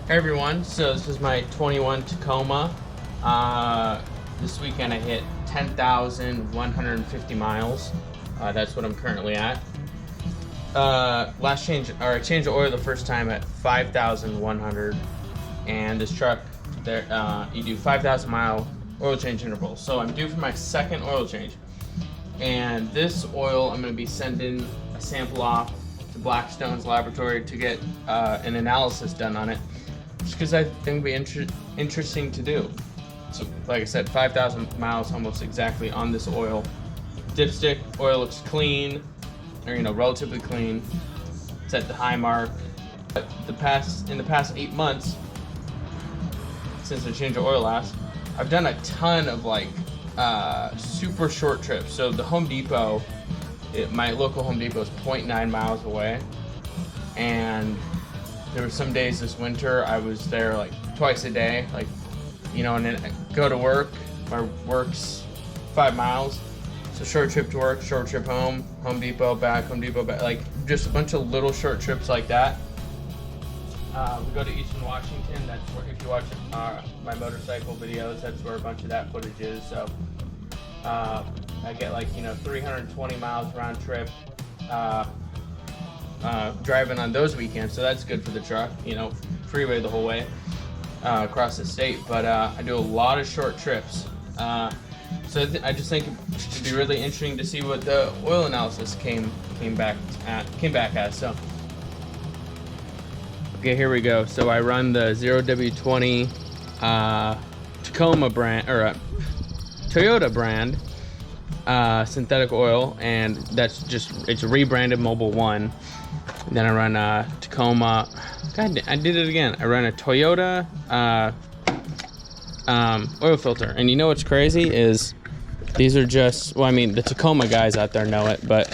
Hey everyone, so this is my 21 Tacoma. This weekend I hit 10,150 miles. That's what I'm currently at. I changed the oil the first time at 5,100, and this truck, you do 5,000 mile oil change intervals. So I'm due for my second oil change, and this oil I'm going to be sending a sample off to Blackstone's laboratory to get an analysis done on it, just because I think it'd be interesting to do. So like I said, 5,000 miles almost exactly on this oil. Dipstick oil looks clean, or relatively clean. It's at the high mark. But in the past 8 months since I changed the oil last, I've done a ton of super short trips. So the Home Depot, my local Home Depot is 0.9 miles away, and there were some days this winter I was there like twice a day, and then I go to work. My work's 5 miles, so short trip to work, short trip home, Home Depot back, like just a bunch of little short trips like that. We go to Eastern Washington. That's where, if you watch my motorcycle videos, that's where a bunch of that footage is. So I get 320 miles round trip driving on those weekends, so that's good for the truck. Freeway the whole way across the state. But I do a lot of short trips. So I just think it'd be really interesting to see what the oil analysis came back as. So okay, here we go. So I run the 0W20 Tacoma brand, or Toyota brand synthetic oil, and it's rebranded Mobile One. Then I run Tacoma. God, I did it again. I run a Toyota oil filter, and you know what's crazy is these are just, the Tacoma guys out there know it, but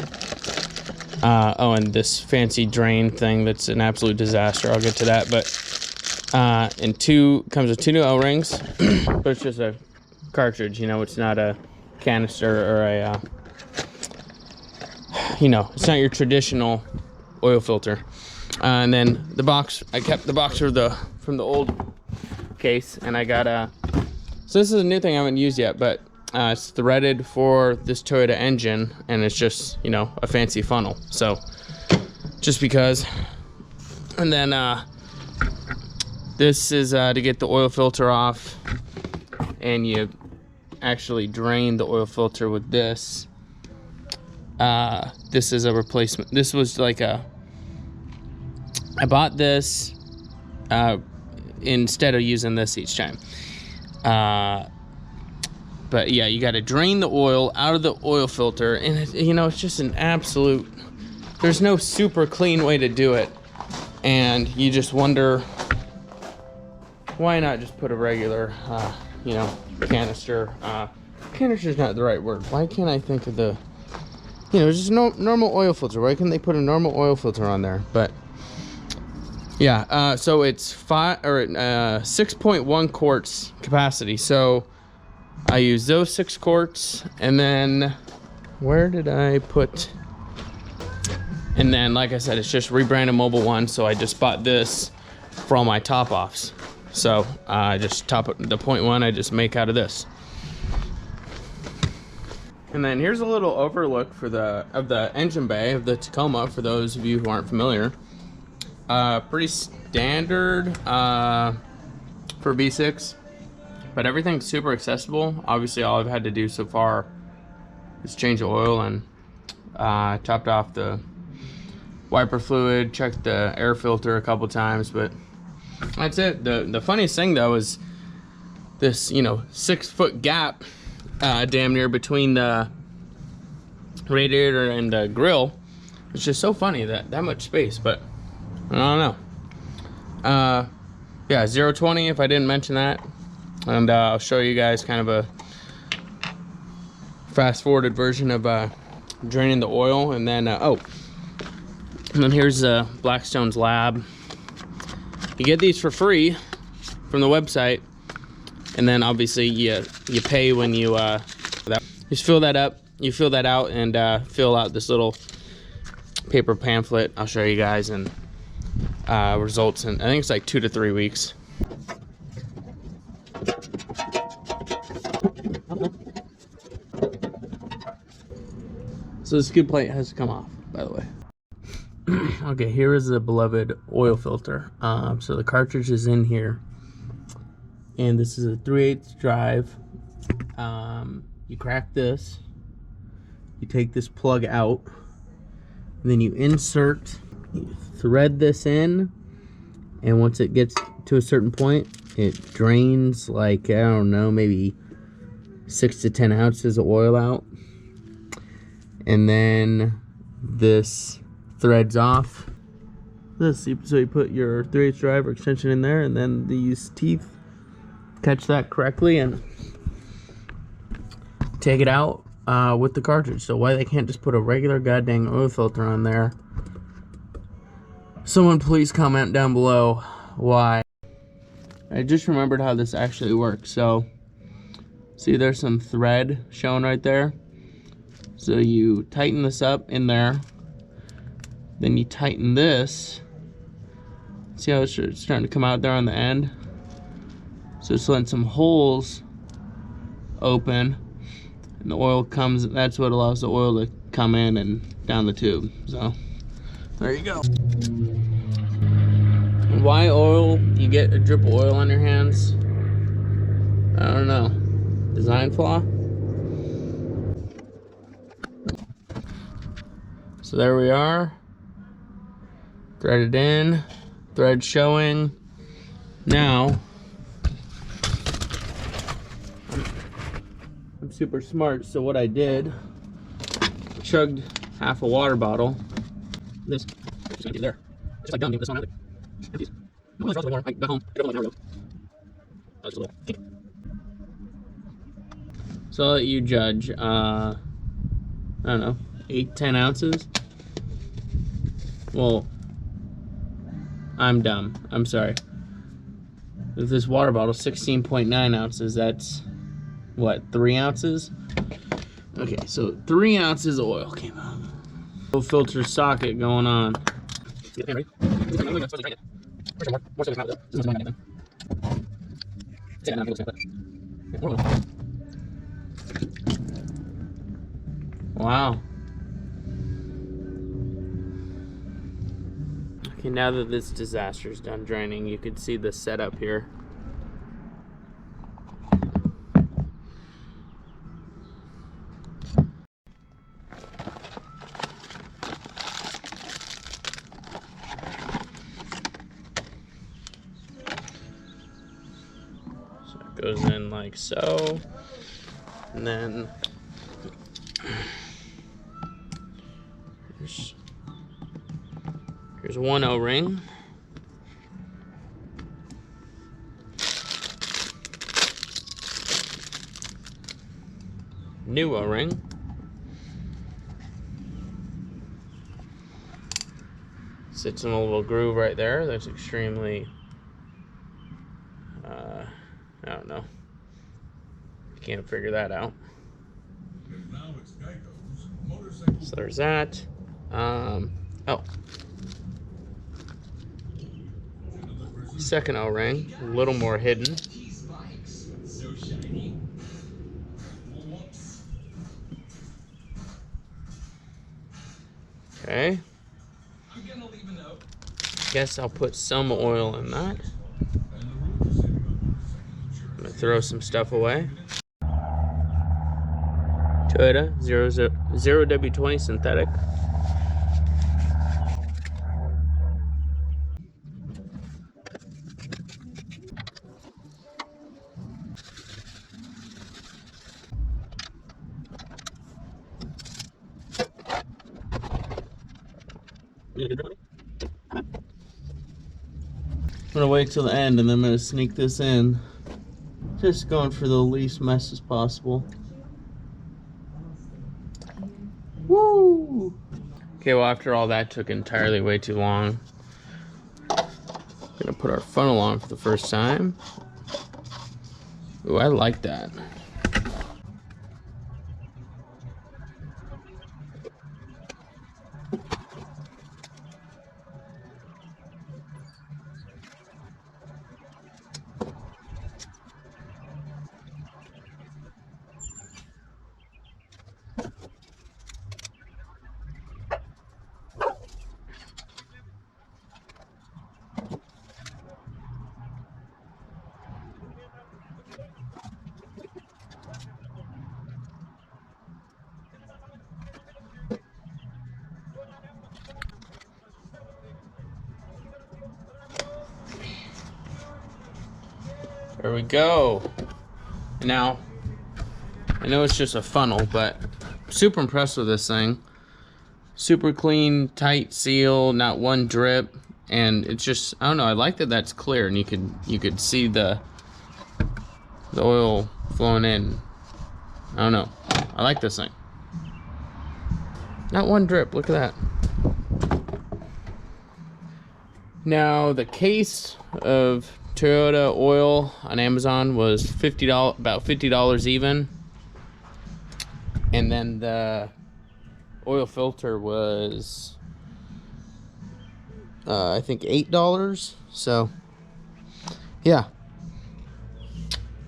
and this fancy drain thing that's an absolute disaster. I'll get to that, but comes with 2 new O-rings, but it's just a cartridge. It's not a canister or a it's not your traditional oil filter. And then the box, I kept the box from the old case, and I got so this is a new thing I haven't used yet, but it's threaded for this Toyota engine, and it's just a fancy funnel. So just because. And then this is to get the oil filter off, and you actually drain the oil filter with this. This is a replacement. This was I bought this instead of using this each time. But yeah, you got to drain the oil out of the oil filter, and it's just an absolute, there's no super clean way to do it, and you just wonder why not just put a regular canister. Canister's not the right word. Why can't I think of the just normal oil filter? Why can't they put a normal oil filter on there? But yeah, so it's 6.1 quarts capacity. So I use those 6 quarts, and then where did I put? And then, like I said, it's just rebranded Mobile One. So I just bought this for all my top offs. So I just top it, the 0.1 I just make out of this. And then here's a little overlook of the engine bay of the Tacoma for those of you who aren't familiar. Pretty standard for V6, but everything's super accessible. Obviously, all I've had to do so far is change the oil and topped off the wiper fluid, checked the air filter a couple times, but that's it. The funniest thing though is this 6-foot gap damn near between the radiator and the grill. It's just so funny that much space, but I don't know. Yeah, 0-20 if I didn't mention that, and I'll show you guys kind of a fast forwarded version of draining the oil. And then and then here's Blackstone's lab. You get these for free from the website, and then obviously you pay when you just fill that up. You fill that out and fill out this little paper pamphlet. I'll show you guys, and results in, I think it's like 2 to 3 weeks. So the skid plate has to come off, by the way. Okay, here is the beloved oil filter. So the cartridge is in here, and this is a 3/8 drive. You crack this, you take this plug out, and then you insert, you thread this in, and once it gets to a certain point, it drains like, I don't know, maybe 6 to 10 ounces of oil out. And then this threads off. So you put your 3/8 drive or extension in there, and then these teeth catch that correctly and take it out with the cartridge. So why they can't just put a regular goddamn oil filter on there? Someone please comment down below why. I just remembered how this actually works. So see, there's some thread showing right there. So you tighten this up in there, then you tighten this. See how it's starting to come out there on the end? So it's letting some holes open, and the oil comes, that's what allows the oil to come in and down the tube. So there you go. Why oil? You get a drip of oil on your hands. I don't know. Design flaw? So there we are. Threaded in, thread showing. Now, I'm super smart, so what I did, chugged half a water bottle. This is gonna be there. Just like dumb, this one out. No one's more. I got home. I got home an hour ago. That was a little. Okay. So I'll let you judge. I don't know, 8-10 ounces. Well, I'm dumb. I'm sorry. With this water bottle, 16.9 ounces, that's what, 3 ounces? Okay, so 3 ounces of oil came out. Little filter socket going on. Wow. Okay, now that this disaster's done draining, you can see the setup here. So it goes in like so, and then here's one O-ring. New O-ring. Sits in a little groove right there. That's extremely, I don't know. Can't figure that out. So there's that. Oh. Second O-ring, a little more hidden. Okay. Guess I'll put some oil in that. I'm gonna throw some stuff away. Toyota 0W20 synthetic. I'm gonna wait till the end and then I'm gonna sneak this in. Just going for the least mess as possible. Woo! Okay, well after all that took entirely way too long, gonna put our funnel on for the first time. Ooh, I like that. There we go. Now, I know it's just a funnel, but I'm super impressed with this thing. Super clean, tight seal, not one drip, and it's just, I don't know, I like that that's clear and you could see the oil flowing in. I don't know. I like this thing. Not one drip, look at that. Now, the case of Toyota oil on Amazon was $50, about $50 even. And then the oil filter was, I think $8. So, yeah.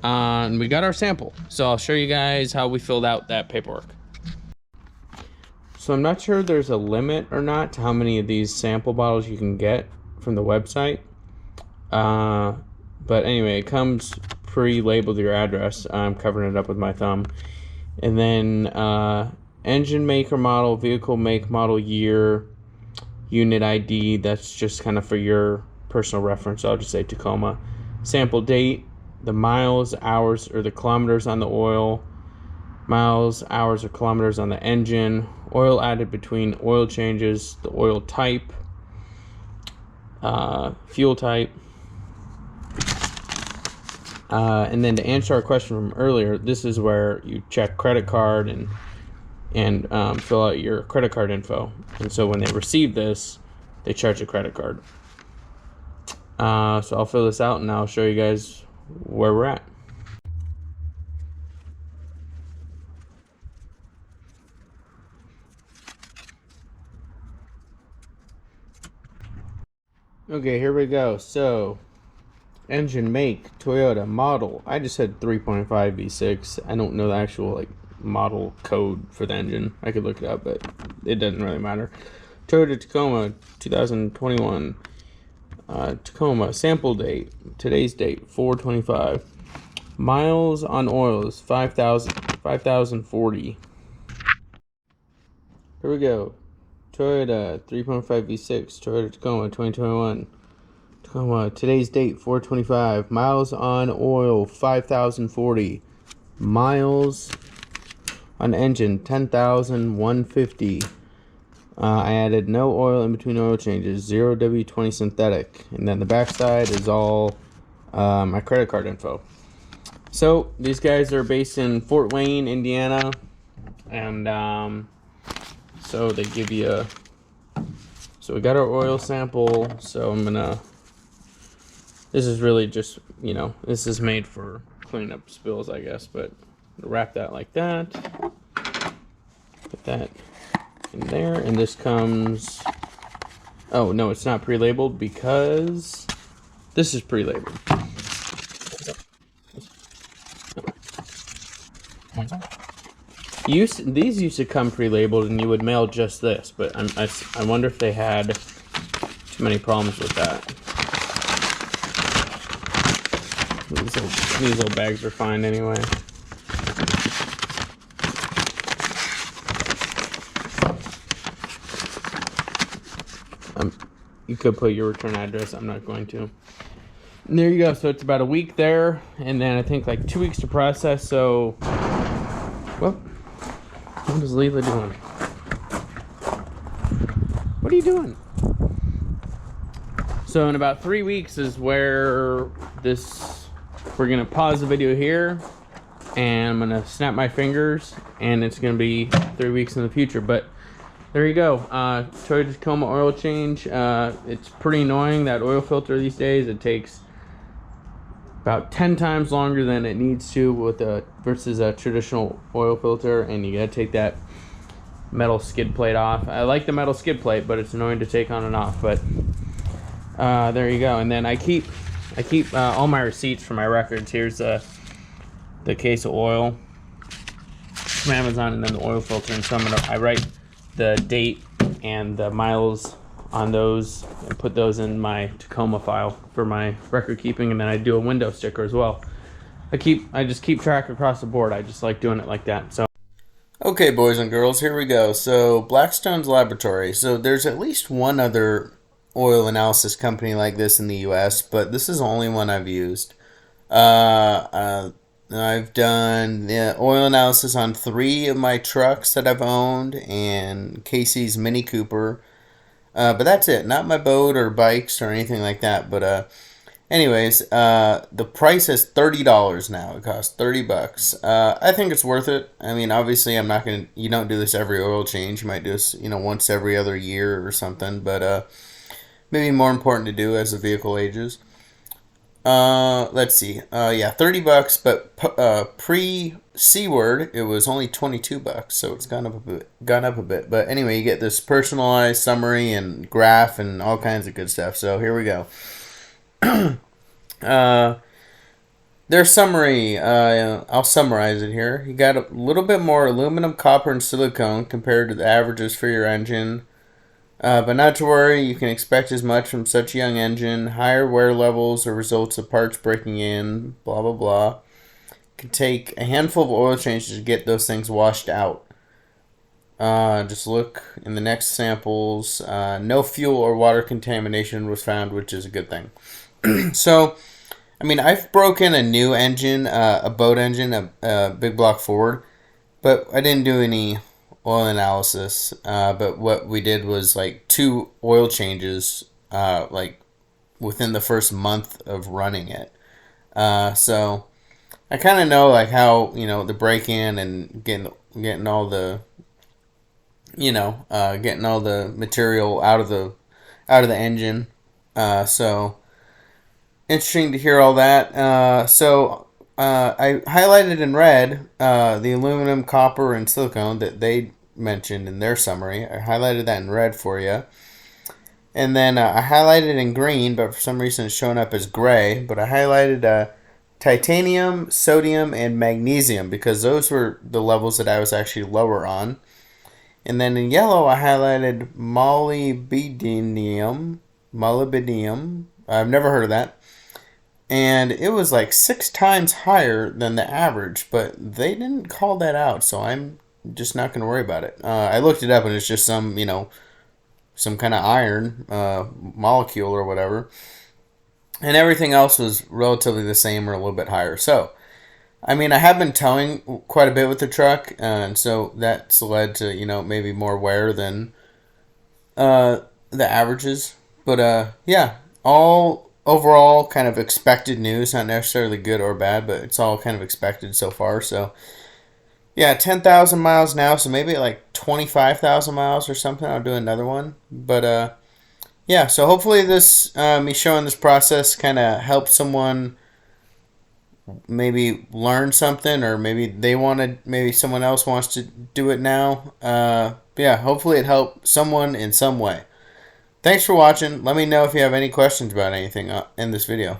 And we got our sample. So I'll show you guys how we filled out that paperwork. So I'm not sure if there's a limit or not to how many of these sample bottles you can get from the website. But anyway, it comes pre-labeled your address. I'm covering it up with my thumb. And then engine maker model, vehicle make, model year, unit ID. That's just kind of for your personal reference. I'll just say Tacoma. Sample date, the miles, hours, or the kilometers on the oil, miles, hours, or kilometers on the engine, oil added between oil changes, the oil type, fuel type. And then to answer our question from earlier, this is where you check credit card and fill out your credit card info. And so when they receive this, they charge a credit card. So I'll fill this out and I'll show you guys where we're at. Okay, here we go. So, engine make, Toyota, model. I just said 3.5 V6. I don't know the actual model code for the engine. I could look it up, but it doesn't really matter. Toyota Tacoma 2021. Tacoma sample date, today's date 4/25. Miles on oil is 5,040. Here we go. Toyota 3.5 V6, Toyota Tacoma 2021. Tacoma, today's date 4/25. Miles on oil 5,040. Miles on engine 10,150. I added no oil in between oil changes, 0 W20 synthetic, and then the backside is all my credit card info. So these guys are based in Fort Wayne, Indiana, and so they give you so we got our oil sample. So I'm gonna, this is really just, this is made for cleaning up spills, I guess, but wrap that like that, put that in there, and this comes, oh no, it's not pre-labeled because this is pre-labeled. These used to come pre-labeled and you would mail just this, but I wonder if they had too many problems with that. These little bags are fine anyway. You could put your return address. I'm not going to. And there you go. So it's about a week there, and then I think like 2 weeks to process. So, well, what is Leela doing? What are you doing? So in about 3 weeks is where we're gonna pause the video here, and I'm gonna snap my fingers, and it's gonna be 3 weeks in the future. But there you go. Toyota Tacoma oil change. It's pretty annoying, that oil filter these days. It takes about 10 times longer than it needs to versus a traditional oil filter, and you gotta take that metal skid plate off. I like the metal skid plate, but it's annoying to take on and off. But there you go. And then I keep all my receipts for my records. Here's the case of oil from Amazon, and then the oil filter. And so I write the date and the miles on those and put those in my Tacoma file for my record keeping, and then I do a window sticker as well. I just keep track across the board. I just like doing it like that. So okay, boys and girls, here we go. So Blackstone's Laboratory. So there's at least one other oil analysis company like this in the US, but this is the only one I've used. I've done the oil analysis on 3 of my trucks that I've owned and Casey's Mini Cooper. But that's it. Not my boat or bikes or anything like that. But anyways, the price is $30 now. It costs $30. I think it's worth it. I mean, obviously, I'm not gonna. You don't do this every oil change. You might do this, once every other year or something. But maybe more important to do as the vehicle ages. Let's see. Yeah, $30, but pre C-word it was only $22, so it's gone up a bit. Gone up a bit. But anyway, you get this personalized summary and graph and all kinds of good stuff. So here we go. Uh, their summary. I'll summarize it here. You got a little bit more aluminum, copper, and silicone compared to the averages for your engine. But not to worry, you can expect as much from such a young engine. Higher wear levels are results of parts breaking in, blah blah blah. It can take a handful of oil changes to get those things washed out. Just look in the next samples. No fuel or water contamination was found, which is a good thing. So, I mean, I've broken a new engine, a boat engine, a big block Ford, but I didn't do any oil analysis. But what we did was like 2 oil changes, like within the first month of running it. So I kind of know like how the break in and getting all the getting all the material out of the engine. So interesting to hear all that. I highlighted in red the aluminum, copper, and silicone that they mentioned in their summary. I highlighted that in red for you. And then I highlighted in green, but for some reason it's showing up as gray. But I highlighted titanium, sodium, and magnesium because those were the levels that I was actually lower on. And then in yellow, I highlighted molybdenum. Molybdenum. I've never heard of that. And it was like 6 times higher than the average, but they didn't call that out, so I'm just not going to worry about it. I looked it up, and it's just some kind of iron molecule or whatever, and everything else was relatively the same or a little bit higher. So, I mean, I have been towing quite a bit with the truck, and so that's led to maybe more wear than the averages. But yeah, all overall kind of expected news, not necessarily good or bad, but it's all kind of expected so far. So yeah, 10,000 miles now, so maybe like 25,000 miles or something. I'll do another one. But yeah, so hopefully this me showing this process kind of helps someone maybe learn something, or maybe maybe someone else wants to do it now. Yeah, hopefully it helped someone in some way. Thanks for watching. Let me know if you have any questions about anything in this video.